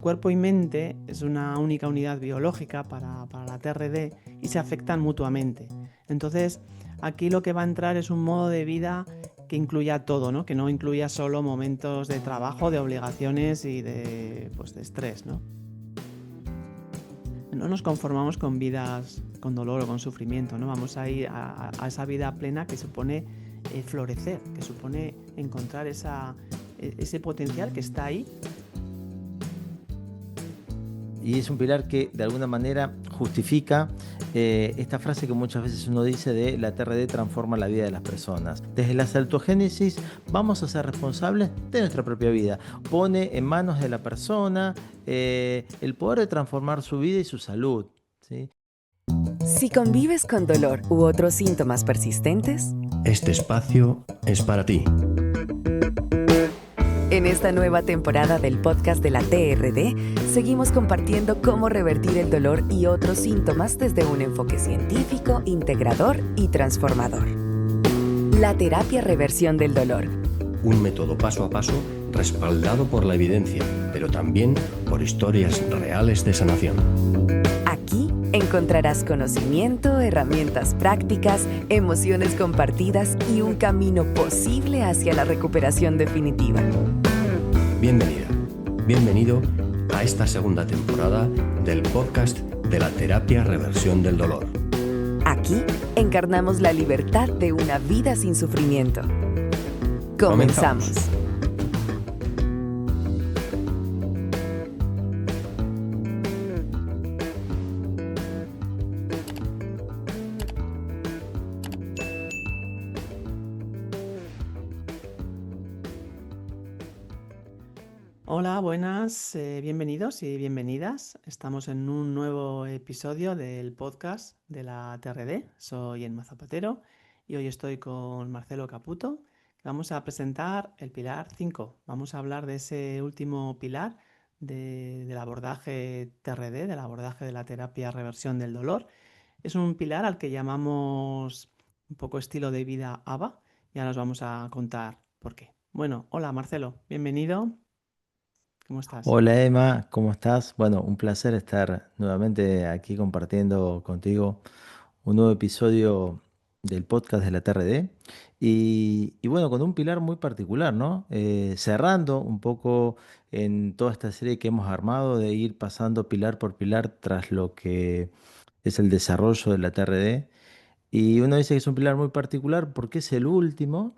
Cuerpo y mente es una única unidad biológica para la TRD y se afectan mutuamente. Entonces, aquí lo que va a entrar es un modo de vida que incluya todo, ¿no? Que no incluya solo momentos de trabajo, de obligaciones y pues de estrés, ¿no? No nos conformamos con vidas con dolor o con sufrimiento, ¿no? Vamos a ir a esa vida plena que supone florecer, que supone encontrar ese potencial que está ahí. Y es un pilar que de alguna manera justifica esta frase que muchas veces uno dice de la TRD transforma la vida de las personas. Desde la autogénesis vamos a ser responsables de nuestra propia vida. Pone en manos de la persona el poder de transformar su vida y su salud, ¿sí? Si convives con dolor u otros síntomas persistentes, este espacio es para ti. En esta nueva temporada del podcast de la TRD, seguimos compartiendo cómo revertir el dolor y otros síntomas desde un enfoque científico, integrador y transformador. La terapia reversión del dolor. Un método paso a paso respaldado por la evidencia, pero también por historias reales de sanación. Aquí encontrarás conocimiento, herramientas prácticas, emociones compartidas y un camino posible hacia la recuperación definitiva. Bienvenida, bienvenido a esta segunda temporada del podcast de la terapia reversión del dolor. Aquí encarnamos la libertad de una vida sin sufrimiento. Comenzamos. Hola, buenas, bienvenidos y bienvenidas. Estamos en un nuevo episodio del podcast de la TRD. Soy Emma Zapatero y hoy estoy con Marcelo Caputo. Vamos a presentar el pilar 5. Vamos a hablar de ese último pilar del abordaje TRD, del abordaje de la terapia reversión del dolor. Es un pilar al que llamamos un poco estilo de vida ABA. Ya nos vamos a contar por qué. Bueno, hola Marcelo, bienvenido. ¿Cómo estás? Hola Emma, ¿cómo estás? Bueno, un placer estar nuevamente aquí compartiendo contigo un nuevo episodio del podcast de la TRD y bueno, con un pilar muy particular, ¿no? Cerrando un poco en toda esta serie que hemos armado de ir pasando pilar por pilar tras lo que es el desarrollo de la TRD. Y uno dice que es un pilar muy particular porque es el último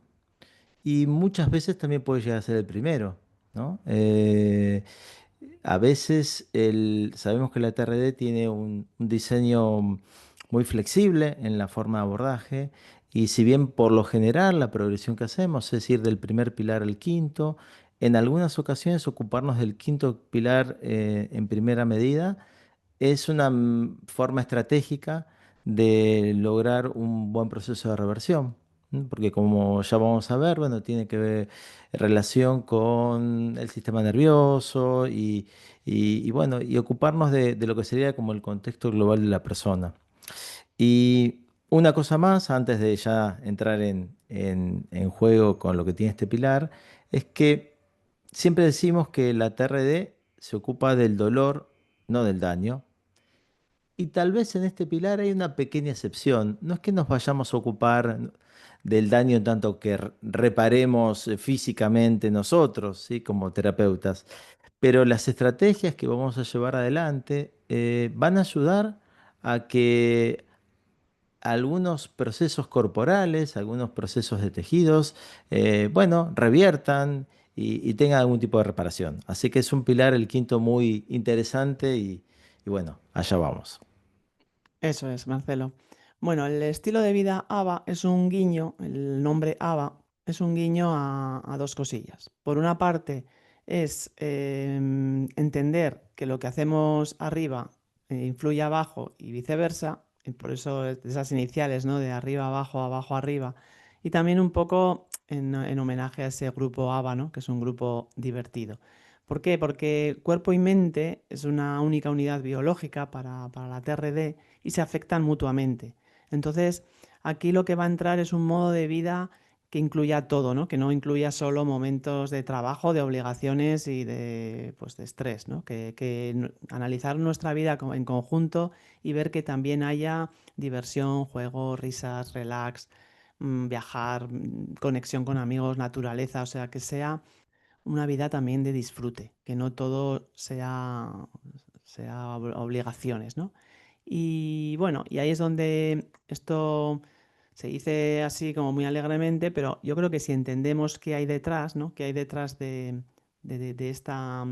y muchas veces también puede llegar a ser el primero, ¿no? A veces sabemos que la TRD tiene un diseño muy flexible en la forma de abordaje y si bien por lo general la progresión que hacemos es ir del primer pilar al quinto, en algunas ocasiones ocuparnos del quinto pilar en primera medida es una forma estratégica de lograr un buen proceso de reversión, ¿no? Porque como ya vamos a ver, bueno, tiene que ver relación con el sistema nervioso y bueno, y ocuparnos de lo que sería como el contexto global de la persona. Y una cosa más, antes de ya entrar en juego con lo que tiene este pilar, es que siempre decimos que la TRD se ocupa del dolor, no del daño. Y tal vez en este pilar hay una pequeña excepción. No es que nos vayamos a ocupar del daño en tanto que reparemos físicamente nosotros, ¿sí? Como terapeutas, pero las estrategias que vamos a llevar adelante van a ayudar a que algunos procesos corporales, algunos procesos de tejidos, bueno, reviertan y tengan algún tipo de reparación. Así que es un pilar, el quinto, muy interesante y bueno, allá vamos. Eso es, Marcelo. Bueno, el estilo de vida ABA es un guiño, el nombre ABA es un guiño a dos cosillas. Por una parte es entender que lo que hacemos arriba influye abajo y viceversa, y por eso esas iniciales, ¿no? De arriba abajo, abajo arriba, y también un poco en homenaje a ese grupo ABA, ¿no? Que es un grupo divertido. ¿Por qué? Porque cuerpo y mente es una única unidad biológica para la TRD y se afectan mutuamente. Entonces, aquí lo que va a entrar es un modo de vida que incluya todo, ¿no? Que no incluya solo momentos de trabajo, de obligaciones y pues de estrés, ¿no? Analizar nuestra vida en conjunto y ver que también haya diversión, juego, risas, relax, viajar, conexión con amigos, naturaleza, o sea, que sea una vida también de disfrute, que no todo sea obligaciones, ¿no? Y bueno, y ahí es donde esto se dice así como muy alegremente, pero yo creo que si entendemos qué hay detrás, ¿no? Qué hay detrás de esta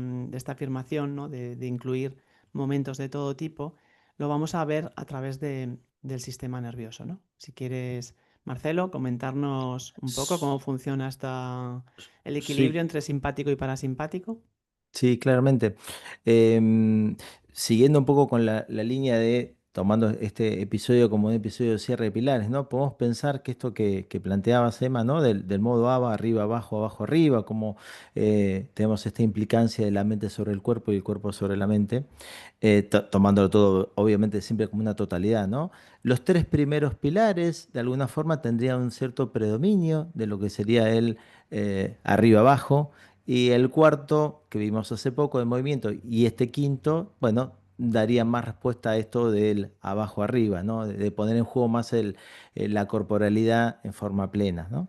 afirmación, ¿no? De incluir momentos de todo tipo, lo vamos a ver a través del sistema nervioso, ¿no? Si quieres, Marcelo, comentarnos un poco S- cómo funciona el equilibrio Sí, entre simpático y parasimpático. sí, claramente. Em, Siguiendo un poco con la línea de, tomando este episodio como un episodio de cierre de pilares, ¿no? Podemos pensar que esto que planteabas, Emma, ¿no? Del modo ABA, arriba, abajo, arriba, como tenemos esta implicancia de la mente sobre el cuerpo y el cuerpo sobre la mente, tomándolo todo, obviamente, siempre como una totalidad, ¿no? Los tres primeros pilares, de alguna forma, tendrían un cierto predominio de lo que sería el arriba-abajo. Y el cuarto, que vimos hace poco de movimiento, y este quinto, bueno, daría más respuesta a esto del abajo arriba, ¿no? De poner en juego más la corporalidad en forma plena, ¿no?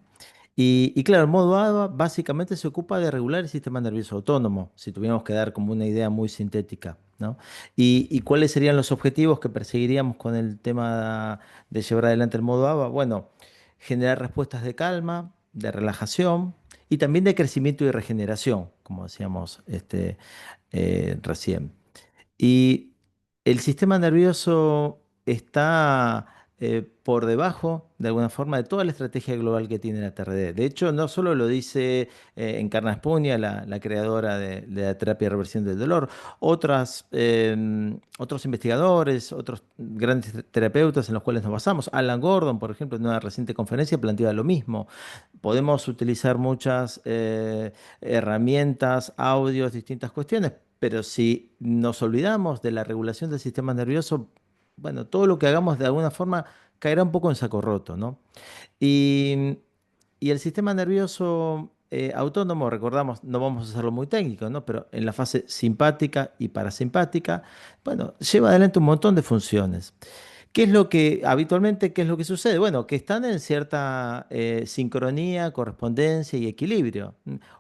Y claro, el modo ABA básicamente se ocupa de regular el sistema nervioso autónomo, si tuviéramos que dar como una idea muy sintética, ¿no? Y cuáles serían los objetivos que perseguiríamos con el tema de llevar adelante el modo ABA? Bueno, generar respuestas de calma, de relajación y también de crecimiento y regeneración, como decíamos recién. Y el sistema nervioso está por debajo, de alguna forma, de toda la estrategia global que tiene la TRD. De hecho, no solo lo dice Encarna Espuña, la creadora de la terapia de reversión del dolor, otros investigadores, otros grandes terapeutas en los cuales nos basamos. Alan Gordon, por ejemplo, en una reciente conferencia planteaba lo mismo. Podemos utilizar muchas herramientas, audios, distintas cuestiones, pero si nos olvidamos de la regulación del sistema nervioso, bueno, todo lo que hagamos de alguna forma caerá un poco en saco roto, ¿no? Y, y el sistema nervioso autónomo, recordamos, no vamos a hacerlo muy técnico, ¿no? Pero en la fase simpática y parasimpática, bueno, lleva adelante un montón de funciones. ¿Qué es lo que habitualmente, qué es lo que sucede? Bueno, que están en cierta sincronía, correspondencia y equilibrio.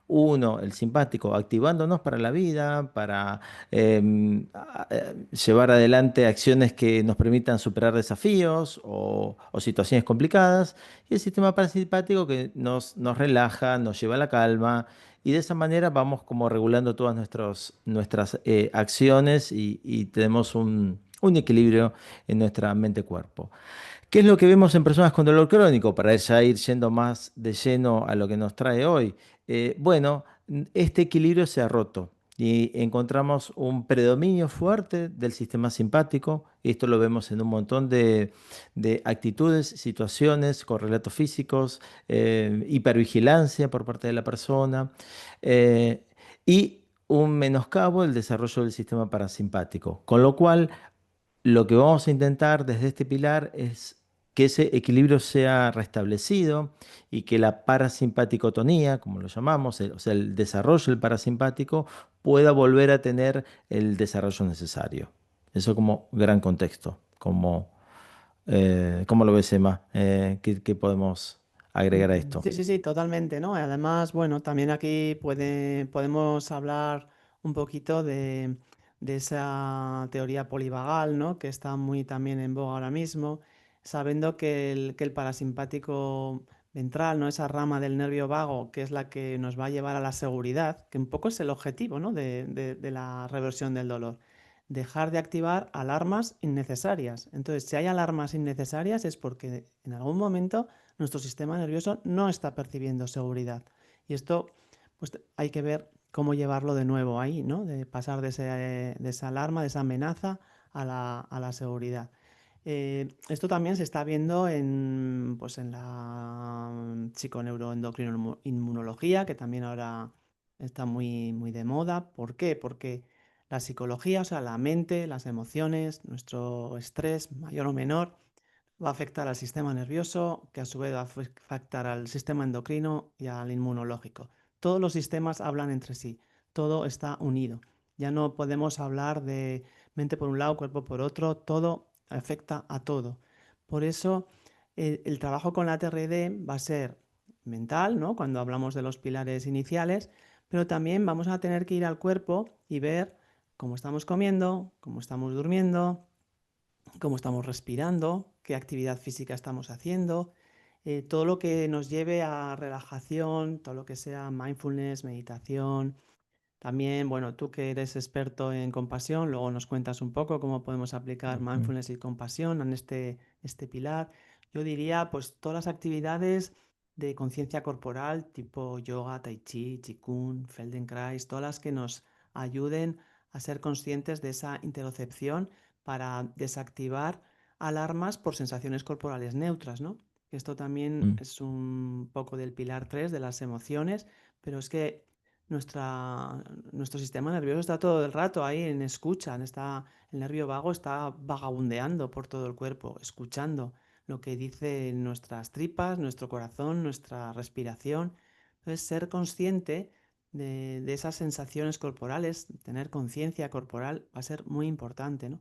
Uno, el simpático, activándonos para la vida, para llevar adelante acciones que nos permitan superar desafíos o situaciones complicadas. Y el sistema parasimpático que nos relaja, nos lleva a la calma. Y de esa manera vamos como regulando todas nuestras acciones y tenemos un equilibrio en nuestra mente-cuerpo. ¿Qué es lo que vemos en personas con dolor crónico? Para ya ir yendo más de lleno a lo que nos trae hoy. Bueno, este equilibrio se ha roto y encontramos un predominio fuerte del sistema simpático. Esto lo vemos en un montón de actitudes, situaciones, correlatos físicos, hipervigilancia por parte de la persona eh, y un menoscabo del desarrollo del sistema parasimpático. Con lo cual, lo que vamos a intentar desde este pilar es que ese equilibrio sea restablecido y que la parasimpaticotonía, como lo llamamos, o sea, el desarrollo del parasimpático, pueda volver a tener el desarrollo necesario. Eso como gran contexto. ¿Cómo lo ves, Emma? ¿Qué podemos agregar a esto? Sí, sí, sí, totalmente, ¿no? Además, bueno, también aquí podemos hablar un poquito de esa teoría polivagal, ¿no? Que está muy también en boga ahora mismo, sabiendo que el parasimpático ventral, ¿no? Esa rama del nervio vago, que es la que nos va a llevar a la seguridad, que un poco es el objetivo, ¿no? De la reversión del dolor. Dejar de activar alarmas innecesarias. Entonces, si hay alarmas innecesarias es porque en algún momento nuestro sistema nervioso no está percibiendo seguridad. Y esto, pues hay que ver cómo llevarlo de nuevo ahí, ¿no? De pasar de esa alarma, de esa amenaza a la seguridad. Esto también se está viendo pues en la psiconeuroendocrinoinmunología, que también ahora está muy, muy de moda. ¿Por qué? Porque la psicología, o sea, la mente, las emociones, nuestro estrés, mayor o menor, va a afectar al sistema nervioso, que a su vez va a afectar al sistema endocrino y al inmunológico. Todos los sistemas hablan entre sí, todo está unido. Ya no podemos hablar de mente por un lado, cuerpo por otro, todo afecta a todo. Por eso el trabajo con la TRD va a ser mental, ¿no? Cuando hablamos de los pilares iniciales, pero también vamos a tener que ir al cuerpo y ver cómo estamos comiendo, cómo estamos durmiendo, cómo estamos respirando, qué actividad física estamos haciendo, todo lo que nos lleve a relajación, todo lo que sea mindfulness, meditación. También, bueno, tú que eres experto en compasión, luego nos cuentas un poco cómo podemos aplicar Ujú. mindfulness y compasión en este pilar. Yo diría, pues, todas las actividades de conciencia corporal, tipo yoga, tai chi, qigong, Feldenkrais, todas las que nos ayuden a ser conscientes de esa interocepción para desactivar alarmas por sensaciones corporales neutras, ¿no? Esto también Mm. es un poco del pilar 3 de las emociones, pero es que nuestro sistema nervioso está todo el rato ahí en escucha, el nervio vago está vagabundeando por todo el cuerpo, escuchando lo que dicen nuestras tripas, nuestro corazón, nuestra respiración. Entonces, ser consciente de esas sensaciones corporales, tener conciencia corporal va a ser muy importante, ¿no?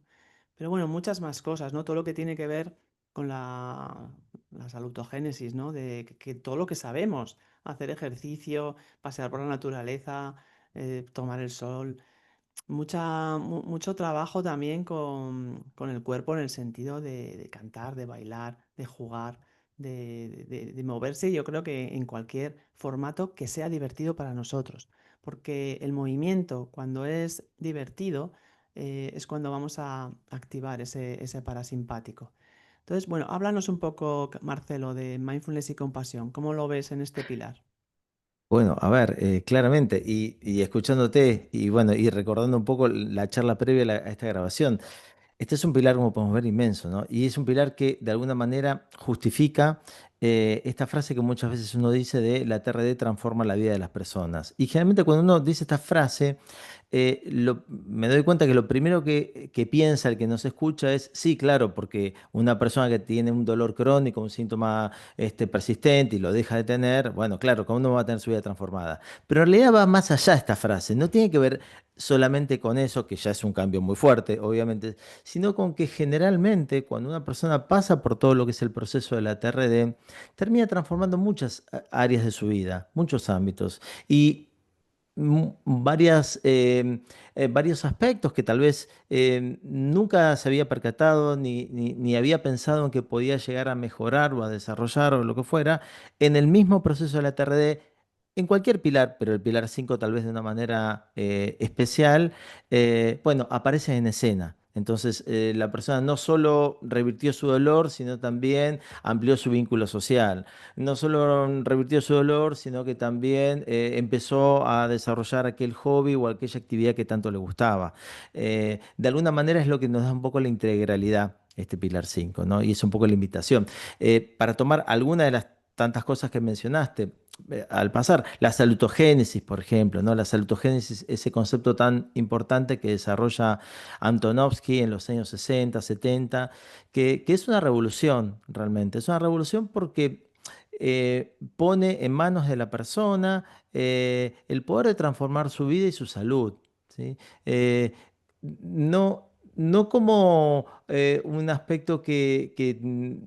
Pero bueno, muchas más cosas, ¿no? Todo lo que tiene que ver con la salutogénesis, ¿no? De que todo lo que sabemos, hacer ejercicio, pasear por la naturaleza, tomar el sol, mucho trabajo también con el cuerpo en el sentido de cantar, de bailar, de jugar, de moverse, yo creo que en cualquier formato que sea divertido para nosotros, porque el movimiento cuando es divertido es cuando vamos a activar ese parasimpático. Entonces, bueno, háblanos un poco, Marcelo, de mindfulness y compasión. ¿Cómo lo ves en este pilar? Bueno, a ver, claramente, y escuchándote, y bueno, y recordando un poco la charla previa a a esta grabación. Este es un pilar, como podemos ver, inmenso, ¿no? Y es un pilar que de alguna manera justifica esta frase que muchas veces uno dice de la TRD transforma la vida de las personas. Y generalmente cuando uno dice esta frase, me doy cuenta que lo primero que piensa el que nos escucha es, sí, claro, porque una persona que tiene un dolor crónico, un síntoma persistente y lo deja de tener, bueno, claro, ¿cómo no va a tener su vida transformada? Pero en realidad va más allá esta frase, no tiene que ver solamente con eso, que ya es un cambio muy fuerte, obviamente, sino con que generalmente cuando una persona pasa por todo lo que es el proceso de la TRD, termina transformando muchas áreas de su vida, muchos ámbitos. Y varios aspectos que tal vez nunca se había percatado ni había pensado en que podía llegar a mejorar o a desarrollar o lo que fuera, en el mismo proceso de la TRD, en cualquier pilar, pero el pilar 5 tal vez de una manera especial, bueno, aparece en escena. Entonces, la persona no solo revirtió su dolor, sino también amplió su vínculo social. No solo revirtió su dolor, sino que también empezó a desarrollar aquel hobby o aquella actividad que tanto le gustaba. De alguna manera es lo que nos da un poco la integralidad, este pilar 5, ¿no? Y es un poco la invitación. Para tomar alguna de las tantas cosas que mencionaste, al pasar, la salutogénesis, por ejemplo, ¿no? La salutogénesis, ese concepto tan importante que desarrolla Antonovsky en los años 60, 70, que es una revolución realmente. Es una revolución porque pone en manos de la persona el poder de transformar su vida y su salud, ¿sí? Eh, no como un aspecto que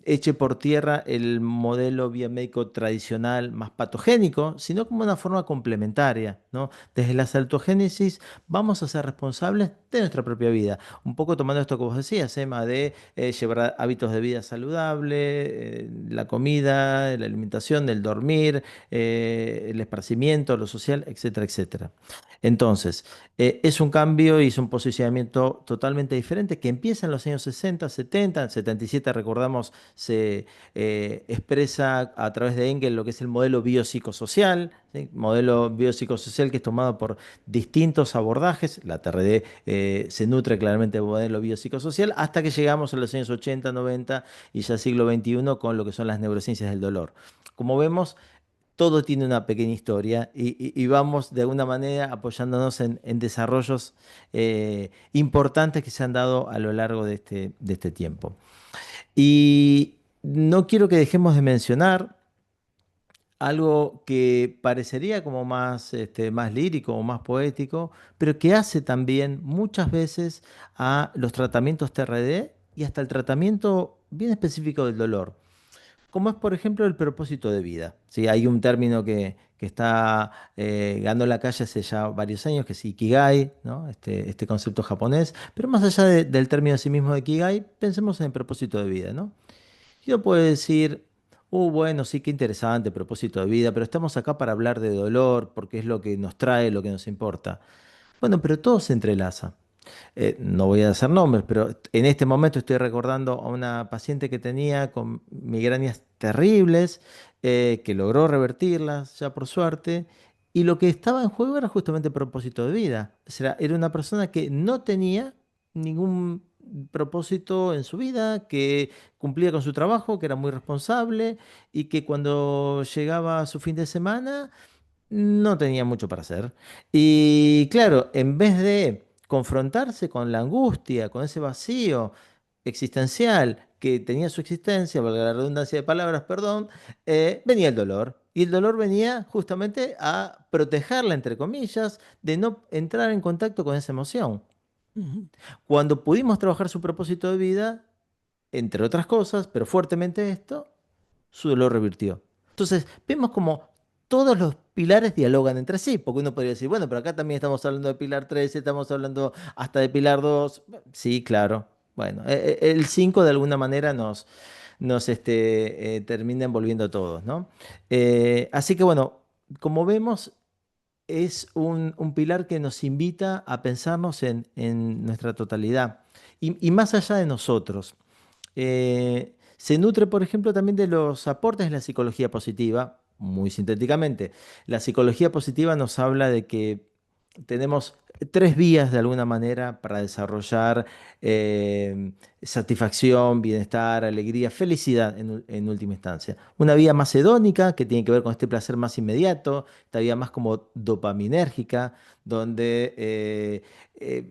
eche por tierra el modelo biomédico tradicional más patogénico, sino como una forma complementaria, ¿no? Desde la salutogénesis vamos a ser responsables de nuestra propia vida. Un poco tomando esto que vos decías, Emma, de llevar hábitos de vida saludable, la comida, la alimentación, el dormir, el esparcimiento, lo social, etcétera, etcétera. Entonces, es un cambio y es un posicionamiento totalmente diferente que empieza en los años 60, 70, en 77 recordamos, se expresa a través de Engel lo que es el modelo biopsicosocial, ¿sí? Modelo biopsicosocial que es tomado por distintos abordajes. La TRD se nutre claramente del modelo biopsicosocial hasta que llegamos a los años 80, 90 y ya siglo XXI con lo que son las neurociencias del dolor. Como vemos, todo tiene una pequeña historia y vamos de alguna manera apoyándonos en desarrollos importantes que se han dado a lo largo de este tiempo. no quiero que dejemos de mencionar algo que parecería como más, más lírico o más poético, pero que hace también muchas veces a los tratamientos TRD y hasta el tratamiento bien específico del dolor, como es, por ejemplo, el propósito de vida. ¿Sí? Hay un término que está ganando la calle hace ya varios años, que es Ikigai, ¿no? Este concepto japonés, pero más allá del término en sí mismo de Ikigai, pensemos en el propósito de vida, ¿no? Y uno puede decir, bueno, sí, qué interesante, propósito de vida, pero estamos acá para hablar de dolor, porque es lo que nos trae, lo que nos importa. Bueno, pero todo se entrelaza. No voy a hacer nombres, pero en este momento estoy recordando a una paciente que tenía con migrañas terribles, que logró revertirlas, ya por suerte, y lo que estaba en juego era justamente el propósito de vida. O sea, era una persona que no tenía ningún propósito en su vida, que cumplía con su trabajo, que era muy responsable y que cuando llegaba a su fin de semana no tenía mucho para hacer. Y claro, en vez de confrontarse con la angustia, con ese vacío existencial que tenía su existencia, valga la redundancia de palabras, perdón, venía el dolor. Y el dolor venía justamente a protegerla, entre comillas, de no entrar en contacto con esa emoción. Ujú. Cuando pudimos trabajar su propósito de vida, entre otras cosas, pero fuertemente esto, su dolor revirtió. Entonces, vemos como todos los pilares dialogan entre sí, porque uno podría decir, bueno, pero acá también estamos hablando de pilar 3, estamos hablando hasta de pilar 2. Sí, claro. Bueno, el 5 de alguna manera nos termina envolviendo a todos, ¿no? Así que bueno, como vemos, es un pilar que nos invita a pensarnos en nuestra totalidad y más allá de nosotros. Se nutre, por ejemplo, también de los aportes de la psicología positiva, muy sintéticamente. La psicología positiva nos habla de que tenemos tres vías de alguna manera para desarrollar eh, satisfacción, bienestar, alegría, felicidad en última instancia. Una vía más hedónica, que tiene que ver con este placer más inmediato, esta vía más como dopaminérgica, donde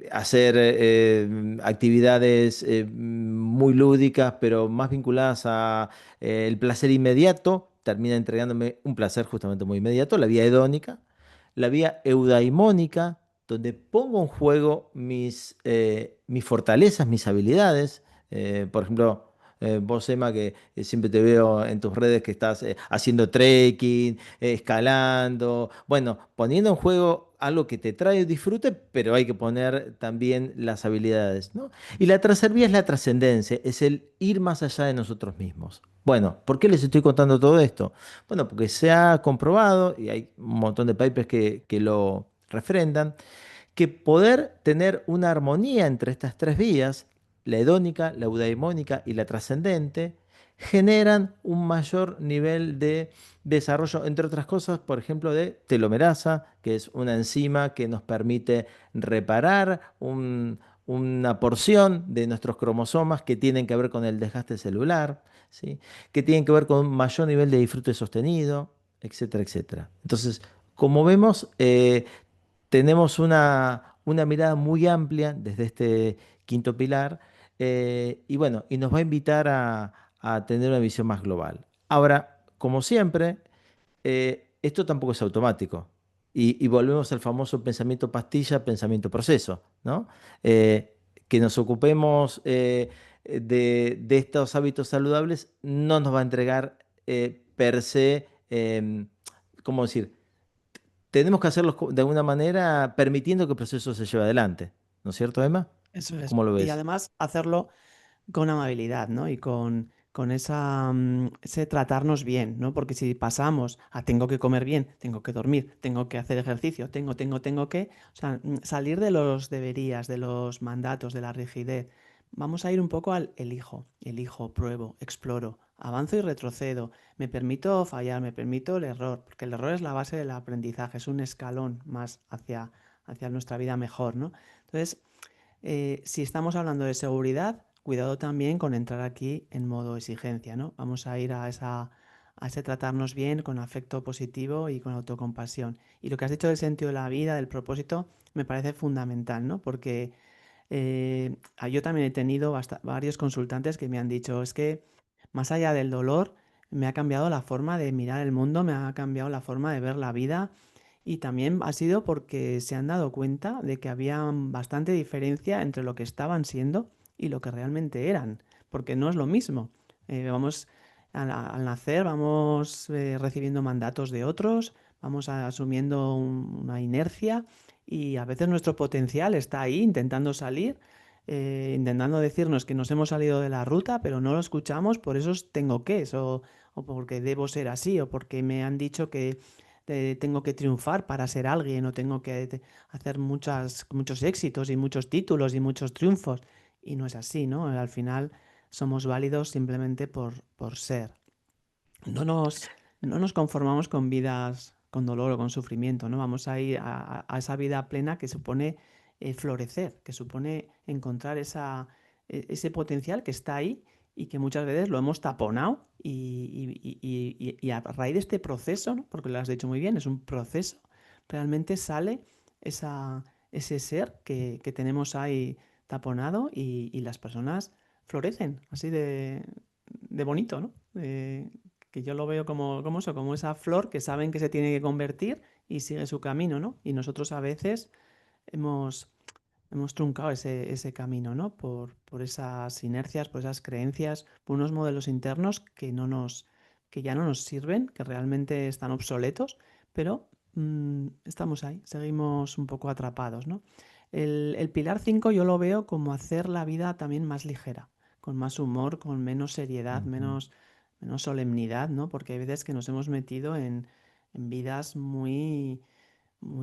hacer actividades muy lúdicas, pero más vinculadas a el placer inmediato, termina entregándome un placer justamente muy inmediato, la vía hedónica. La vía eudaimónica, donde pongo en juego mis fortalezas, mis habilidades. Por ejemplo, vos, Emma, que siempre te veo en tus redes que estás haciendo trekking, escalando, bueno, poniendo en juego algo que te trae disfrute, pero hay que poner también las habilidades, ¿no? Y la tercera vía es la trascendencia, es el ir más allá de nosotros mismos. Bueno, ¿por qué les estoy contando todo esto? Bueno, porque se ha comprobado, y hay un montón de papers que lo refrendan, que poder tener una armonía entre estas tres vías, la hedónica, la eudaimónica y la trascendente, generan un mayor nivel de desarrollo, entre otras cosas, por ejemplo, de telomerasa, que es una enzima que nos permite reparar una porción de nuestros cromosomas que tienen que ver con el desgaste celular, ¿sí? Que tienen que ver con un mayor nivel de disfrute sostenido, etcétera, etcétera. Entonces, como vemos, tenemos una mirada muy amplia desde este quinto pilar y bueno, y nos va a invitar a tener una visión más global. Ahora, como siempre, esto tampoco es automático y volvemos al famoso pensamiento pastilla, pensamiento proceso, ¿no? Que nos ocupemos de estos hábitos saludables no nos va a entregar per se, ¿cómo decir? Tenemos que hacerlo de alguna manera permitiendo que el proceso se lleve adelante. ¿No es cierto, Emma? Eso es. ¿Cómo lo Y ves? además hacerlo con amabilidad, ¿no? Y con ese tratarnos bien, ¿no? Porque si pasamos a tengo que comer bien, tengo que dormir, tengo que hacer ejercicio, tengo que, o sea, salir de los deberías, de los mandatos, de la rigidez. Vamos a ir un poco al elijo, pruebo, exploro, avanzo y retrocedo, me permito fallar, me permito el error, porque el error es la base del aprendizaje, es un escalón más hacia nuestra vida mejor, ¿no? Entonces, si estamos hablando de seguridad, cuidado también con entrar aquí en modo exigencia, ¿no? Vamos a ir a ese tratarnos bien, con afecto positivo y con autocompasión. Y lo que has dicho del sentido de la vida, del propósito, me parece fundamental, ¿no? Porque yo también he tenido varios consultantes que me han dicho, es que más allá del dolor, me ha cambiado la forma de mirar el mundo, me ha cambiado la forma de ver la vida y también ha sido porque se han dado cuenta de que había bastante diferencia entre lo que estaban siendo y lo que realmente eran, porque no es lo mismo. Vamos al nacer, vamos recibiendo mandatos de otros, vamos asumiendo una inercia y a veces nuestro potencial está ahí intentando salir, intentando decirnos que nos hemos salido de la ruta, pero no lo escuchamos, por eso tengo que, o porque debo ser así, o porque me han dicho que tengo que triunfar para ser alguien, o tengo que hacer muchos éxitos y muchos títulos y muchos triunfos. Y no es así, ¿no? Al final somos válidos simplemente por ser. No nos, no nos conformamos con vidas con dolor o con sufrimiento, ¿no? Vamos a ir a esa vida plena que supone florecer, que supone encontrar ese potencial que está ahí y que muchas veces lo hemos taponado y a raíz de este proceso, ¿no? Porque lo has dicho muy bien, es un proceso, realmente sale ese ser que tenemos ahí taponado y las personas florecen así de bonito, ¿no? Que yo lo veo como eso, como esa flor que saben que se tiene que convertir y sigue su camino, ¿no? Y nosotros a veces hemos, hemos truncado ese camino, ¿no? Por esas inercias, por esas creencias, por unos modelos internos que ya no nos sirven, que realmente están obsoletos, pero estamos ahí, seguimos un poco atrapados, ¿no? El pilar 5 yo lo veo como hacer la vida también más ligera, con más humor, con menos seriedad, Ujú. menos solemnidad, ¿no? Porque hay veces que nos hemos metido en vidas muy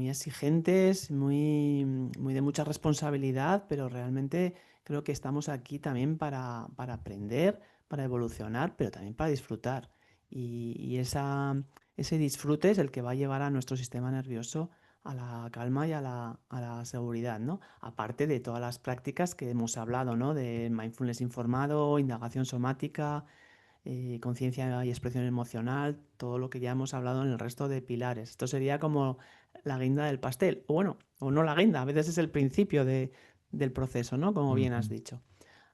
exigentes, muy de mucha responsabilidad, pero realmente creo que estamos aquí también para aprender, para evolucionar, pero también para disfrutar. Ese disfrute es el que va a llevar a nuestro sistema nervioso a la calma y a la seguridad, ¿no? Aparte de todas las prácticas que hemos hablado, ¿no? De mindfulness informado, indagación somática, conciencia y expresión emocional, todo lo que ya hemos hablado en el resto de pilares. Esto sería como la guinda del pastel, o bueno, o no la guinda, a veces es el principio del proceso, ¿no? Como bien has Ujú, dicho.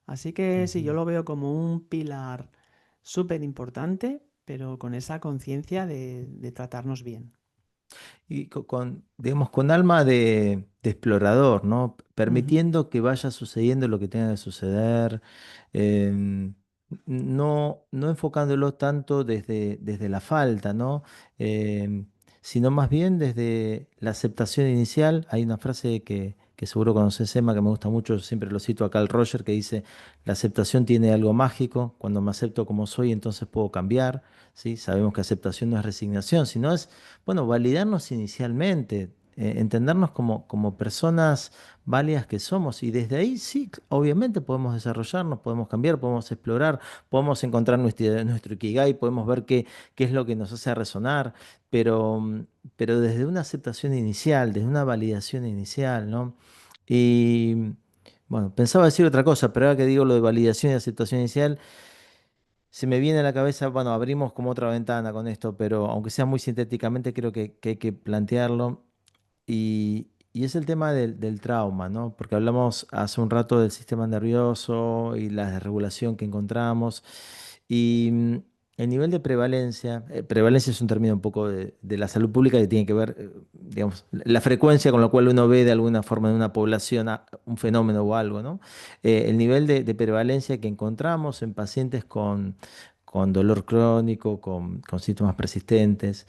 Así que sí, yo ujú. lo veo como un pilar súper importante, pero con esa conciencia de tratarnos bien. Y digamos, con alma de explorador, ¿no? Ujú, Permitiendo que vaya sucediendo lo que tenga que suceder, em, no enfocándolo tanto desde la falta, ¿no? Em, Sino más bien desde la aceptación inicial. Hay una frase que seguro conoces, Emma, que me gusta mucho, siempre lo cito a Carl Roger, que dice, la aceptación tiene algo mágico, cuando me acepto como soy, entonces puedo cambiar, ¿sí? Sabemos que aceptación no es resignación, sino es bueno, validarnos inicialmente, entendernos como personas válidas que somos y desde ahí sí, obviamente podemos desarrollarnos, podemos cambiar, podemos explorar, podemos encontrar nuestro Ikigai, podemos ver qué es lo que nos hace resonar, pero, pero desde una aceptación inicial, desde una validación inicial, ¿no? Y bueno, pensaba decir otra cosa, pero ahora que digo lo de validación y aceptación inicial, se me viene a la cabeza, bueno, abrimos como otra ventana con esto, pero aunque sea muy sintéticamente, creo que hay que plantearlo. Y es el tema del trauma, ¿no? Porque hablamos hace un rato del sistema nervioso y la desregulación que encontramos. Y el nivel de prevalencia, prevalencia es un término un poco de la salud pública que tiene que ver, digamos, la frecuencia con la cual uno ve de alguna forma en una población un fenómeno o algo, ¿no? El nivel de prevalencia que encontramos en pacientes con dolor crónico, con síntomas persistentes.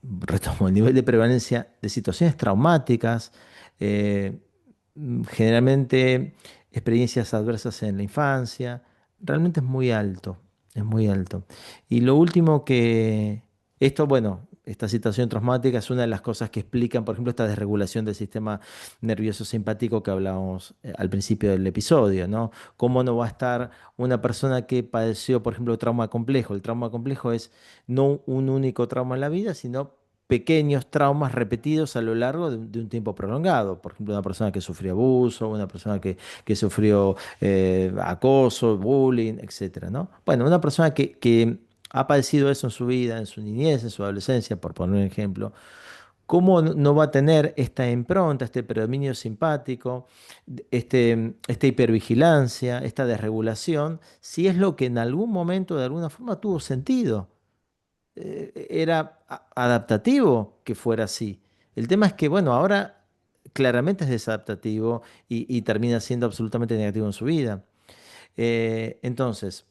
Retomo, el nivel de prevalencia de situaciones traumáticas, eh, generalmente experiencias adversas en la infancia, realmente es muy alto, es muy alto. Y lo último esto, bueno, esta situación traumática es una de las cosas que explican, por ejemplo, esta desregulación del sistema nervioso simpático que hablábamos al principio del episodio, ¿no? ¿Cómo no va a estar una persona que padeció, por ejemplo, trauma complejo? El trauma complejo es no un único trauma en la vida, sino pequeños traumas repetidos a lo largo de un tiempo prolongado. Por ejemplo, una persona que sufrió abuso, una persona que sufrió acoso, bullying, etcétera, ¿no? Bueno, una persona que ha padecido eso en su vida, en su niñez, en su adolescencia, por poner un ejemplo, ¿Cómo no va a tener esta impronta, este predominio simpático, esta hipervigilancia, esta desregulación, si es lo que en algún momento de alguna forma tuvo sentido? Era adaptativo que fuera así. El tema es que, bueno, ahora claramente es desadaptativo y termina siendo absolutamente negativo en su vida. Entonces,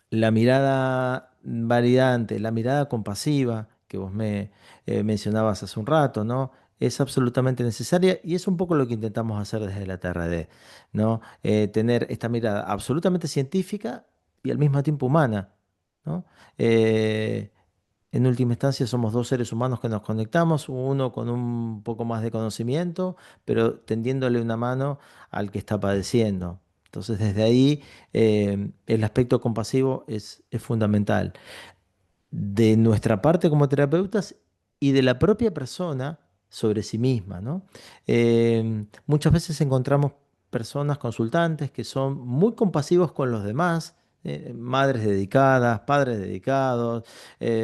la mirada validante, la mirada compasiva que vos me mencionabas hace un rato, ¿no? Es absolutamente necesaria y es un poco lo que intentamos hacer desde la TRD, ¿no? Tener esta mirada absolutamente científica y al mismo tiempo humana, ¿no? Eh, en última instancia somos dos seres humanos que nos conectamos, uno con un poco más de conocimiento, pero tendiéndole una mano al que está padeciendo. Entonces desde ahí el aspecto compasivo es fundamental de nuestra parte como terapeutas y de la propia persona sobre sí misma, ¿no? Muchas veces encontramos personas consultantes que son muy compasivos con los demás, madres dedicadas, padres dedicados,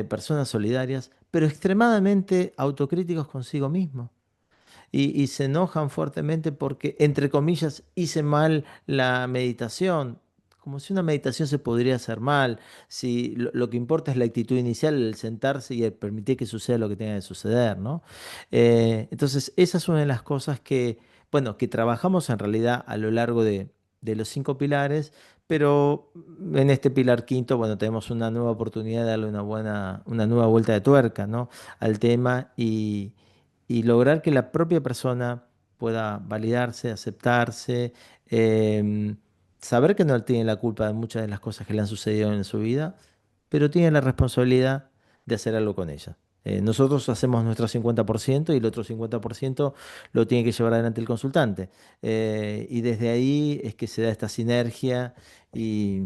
personas solidarias, pero extremadamente autocríticos consigo mismos y se enojan fuertemente porque, entre comillas, hice mal la meditación. Como si una meditación se podría hacer mal, si lo que importa es la actitud inicial, el sentarse y el permitir que suceda lo que tenga que suceder, ¿no? Entonces, esa es una de las cosas que, bueno, que trabajamos en realidad a lo largo de los 5 pilares, pero en este pilar quinto, bueno, tenemos una nueva oportunidad de darle una nueva vuelta de tuerca, ¿no? Al tema y lograr que la propia persona pueda validarse, aceptarse, em, saber que no tiene la culpa de muchas de las cosas que le han sucedido en su vida, pero tiene la responsabilidad de hacer algo con ella. Nosotros hacemos nuestro 50% y el otro 50% lo tiene que llevar adelante el consultante. Y desde ahí es que se da esta sinergia y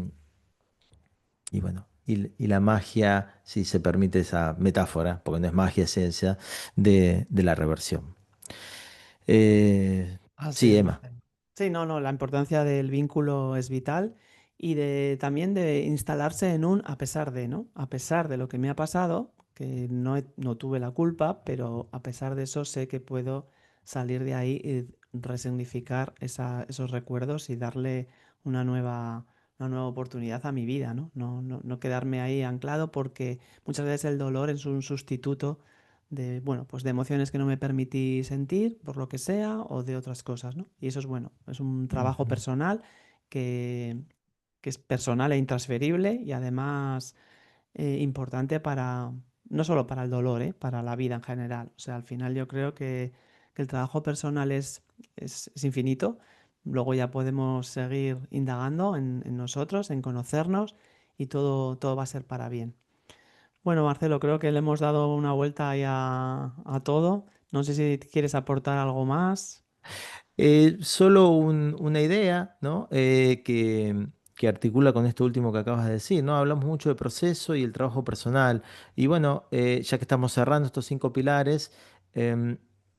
bueno, y la magia, si se permite esa metáfora, porque no es magia, es ciencia, de la reversión. Eh, Así sí, es, Emma. Marcelo. Sí, no, no, la importancia del vínculo es vital y de también de instalarse en un a pesar de, ¿no? A pesar de lo que me ha pasado, que no tuve la culpa, pero a pesar de eso sé que puedo salir de ahí y resignificar esos recuerdos y darle una nueva oportunidad a mi vida, ¿no? No quedarme ahí anclado porque muchas veces el dolor es un sustituto de, bueno, pues de emociones que no me permití sentir, por lo que sea, o de otras cosas, ¿no? Y eso es bueno, es un trabajo Ujú. personal que, que es personal e intransferible y además importante para, no solo para el dolor, para la vida en general. O sea, al final yo creo que el trabajo personal es infinito. Luego ya podemos seguir indagando en nosotros, en conocernos y todo va a ser para bien. Bueno, Marcelo, creo que le hemos dado una vuelta ahí a todo. No sé si quieres aportar algo más. Solo una idea, ¿no? Que articula con esto último que acabas de decir, ¿no? Hablamos mucho de proceso y el trabajo personal. Y bueno, ya que estamos cerrando estos 5 pilares, em,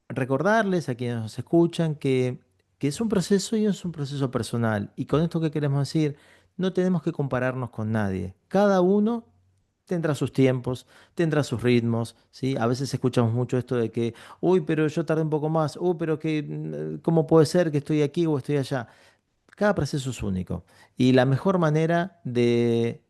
recordarles a quienes nos escuchan que es un proceso y es un proceso personal. Y con esto que queremos decir, no tenemos que compararnos con nadie. Cada uno tendrá sus tiempos, tendrá sus ritmos, ¿sí? A veces escuchamos mucho esto de que uy, pero yo tardé un poco más. Uy, pero que, ¿cómo puede ser que estoy aquí o estoy allá? Cada proceso es único. Y la mejor manera de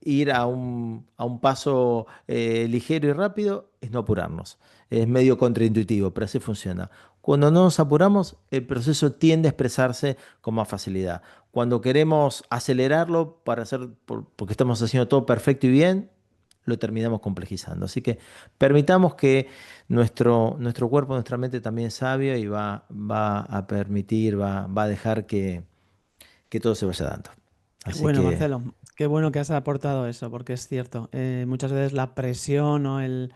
ir a un paso ligero y rápido es no apurarnos. Es medio contraintuitivo, pero así funciona. Cuando no nos apuramos, el proceso tiende a expresarse con más facilidad. Cuando queremos acelerarlo para hacer, porque estamos haciendo todo perfecto y bien, lo terminamos complejizando. Así que permitamos que nuestro cuerpo, nuestra mente también es sabio y va a permitir, va a dejar que todo se vaya dando. Qué Así bueno, que, Marcelo, qué bueno que has aportado eso, porque es cierto. Muchas veces la presión o el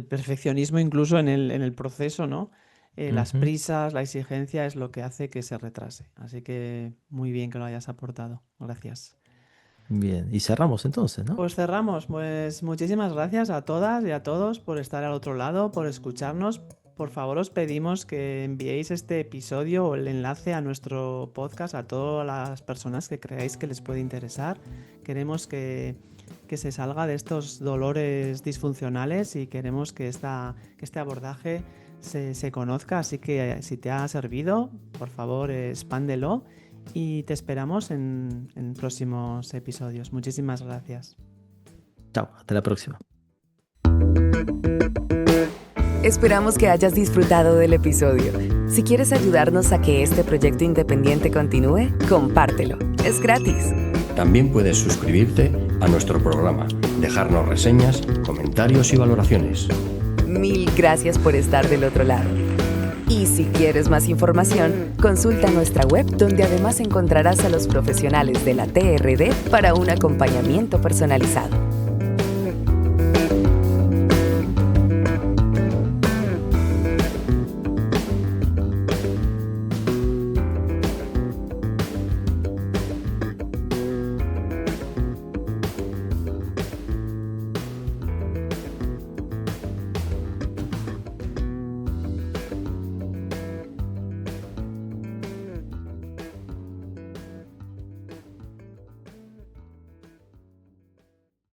perfeccionismo, incluso en el proceso, ¿no? Las ujú, prisas, la exigencia es lo que hace que se retrase. Así que muy bien que lo hayas aportado. Gracias. bien. Y cerramos entonces, ¿no? Pues cerramos. Pues muchísimas gracias a todas y a todos por estar al otro lado, por escucharnos. Por favor, os pedimos que enviéis este episodio o el enlace a nuestro podcast a todas las personas que creáis que les puede interesar. Queremos que se salga de estos dolores disfuncionales y queremos que este abordaje se conozca. Así que si te ha servido, por favor, expándelo y te esperamos en próximos episodios. Muchísimas gracias. Chao, hasta la próxima. Esperamos que hayas disfrutado del episodio. Si quieres ayudarnos a que este proyecto independiente continúe, compártelo. Es gratis. También puedes suscribirte a nuestro programa, dejarnos reseñas, comentarios y valoraciones. Mil gracias por estar del otro lado. Y si quieres más información, consulta nuestra web, donde además encontrarás a los profesionales de la TRD para un acompañamiento personalizado.